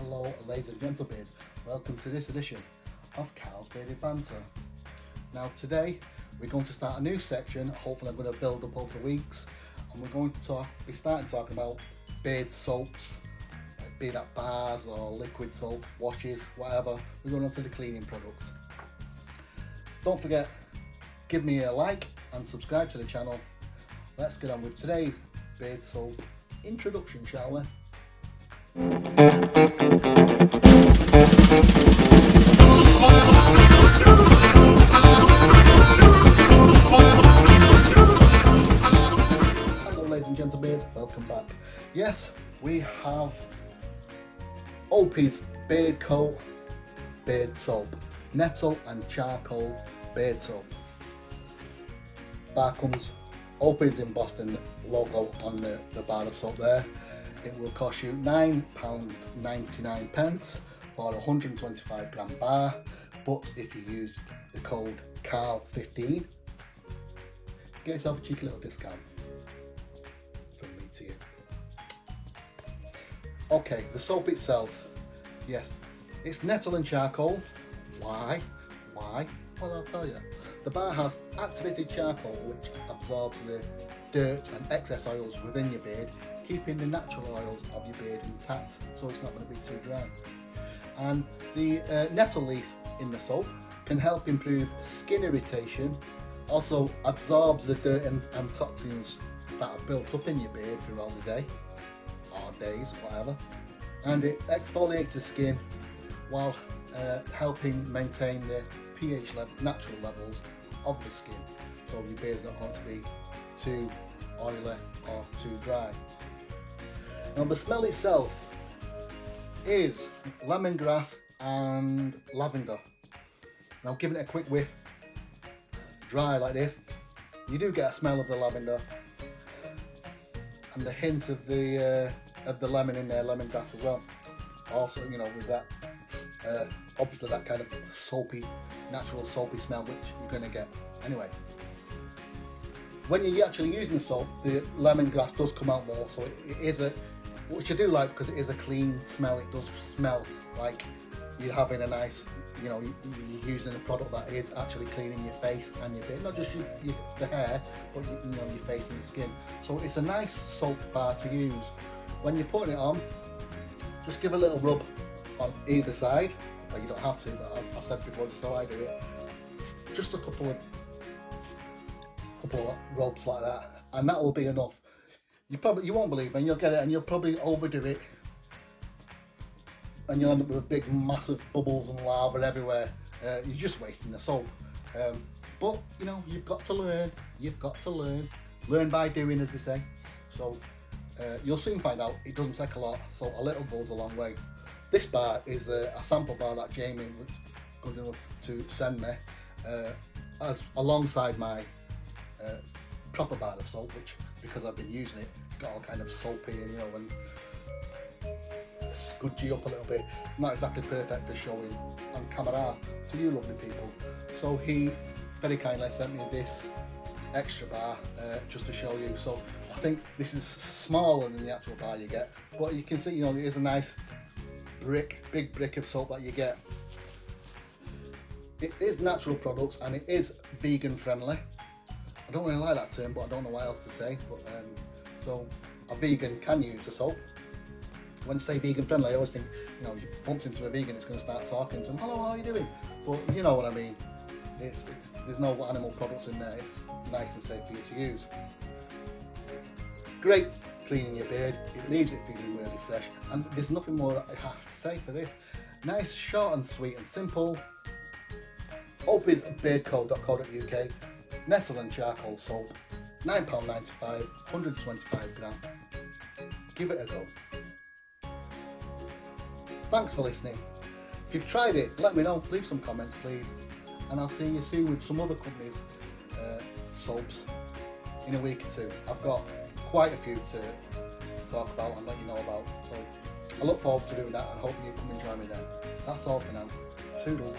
Hello ladies and gentlemen, welcome to this edition of Carl's Bearded Banter. Now today we're going to start a new section. Hopefully I'm going to build up over the weeks, and we're going to be starting talking about beard soaps, be that bars or liquid soap, washes, whatever. We're going on to the cleaning products. Don't forget, give me a like and subscribe to the channel. Let's get on with today's beard soap introduction, shall we? Hello ladies and gentlemen, welcome back. Yes, we have Opie's Beard Coat Beard Soap, Nettle and Charcoal Beard Soap. Bar comes Opie's embossed logo on the bar of soap there. It will cost you £9.99 for a 125 gram bar, but if you use the code CARL15, get yourself a cheeky little discount from me to you. Okay, the soap itself, yes, it's nettle and charcoal. Why? Well, I'll tell you. The bar has activated charcoal, which absorbs the dirt and excess oils within your beard, keeping the natural oils of your beard intact, so it's not going to be too dry. And the nettle leaf in the soap can help improve skin irritation, also absorbs the dirt and toxins that are built up in your beard throughout the day, or days, whatever. And it exfoliates the skin while helping maintain the pH natural levels of the skin, so your beard's not going to be too oily or too dry. Now the smell itself is lemongrass and lavender. Now giving it a quick whiff, dry like this, you do get a smell of the lavender and the hint of the lemon in there, lemongrass as well. Also, you know, with that obviously that kind of soapy, natural soapy smell which you're going to get anyway. When you're actually using the soap, the lemongrass does come out more, so it is a, which I do like because it is a clean smell. It does smell like you're having a nice, you know, you're using a product that is actually cleaning your face and your beard, not just the hair, but you know, your face and the skin. So it's a nice soap bar to use. When you're putting it on, just give a little rub on either side. Like, you don't have to, but I've said before, this is how I do it. Just a couple of rubs like that, and that will be enough. You won't believe me, and you'll get it, and you'll probably overdo it, and you'll end up with big massive bubbles and lava everywhere. You're just wasting the soap. But you know, you've got to learn by doing, as they say. So you'll soon find out it doesn't take a lot, so a little goes a long way. This bar is a sample bar that Jamie was good enough to send me as alongside my proper bar of soap, which, because I've been using it, it's got all kind of soapy and, you know, and scudgy you up a little bit. Not exactly perfect for showing on camera to you lovely people. So he very kindly sent me this extra bar just to show you. So I think this is smaller than the actual bar you get, but you can see, you know, it is a nice big brick of soap that you get. It is natural products and it is vegan friendly. I don't really like that term, but I don't know what else to say. But so a vegan can use a soap. When I say vegan friendly, I always think, you know, you bumped into a vegan, it's going to start talking to them. Hello, how are you doing? But you know what I mean. There's no animal products in there. It's nice and safe for you to use. Great cleaning your beard. It leaves it feeling really fresh. And there's nothing more that I have to say for this. Nice, short and sweet and simple. Opies beardco.co.uk. Nettle and charcoal soap, £9.95, 125 gram. Give it a go. Thanks for listening. If you've tried it, let me know. Leave some comments, please. And I'll see you soon with some other companies' soaps in a week or two. I've got quite a few to talk about and let you know about. So I look forward to doing that and hope you come and join me then. That's all for now. Toodles.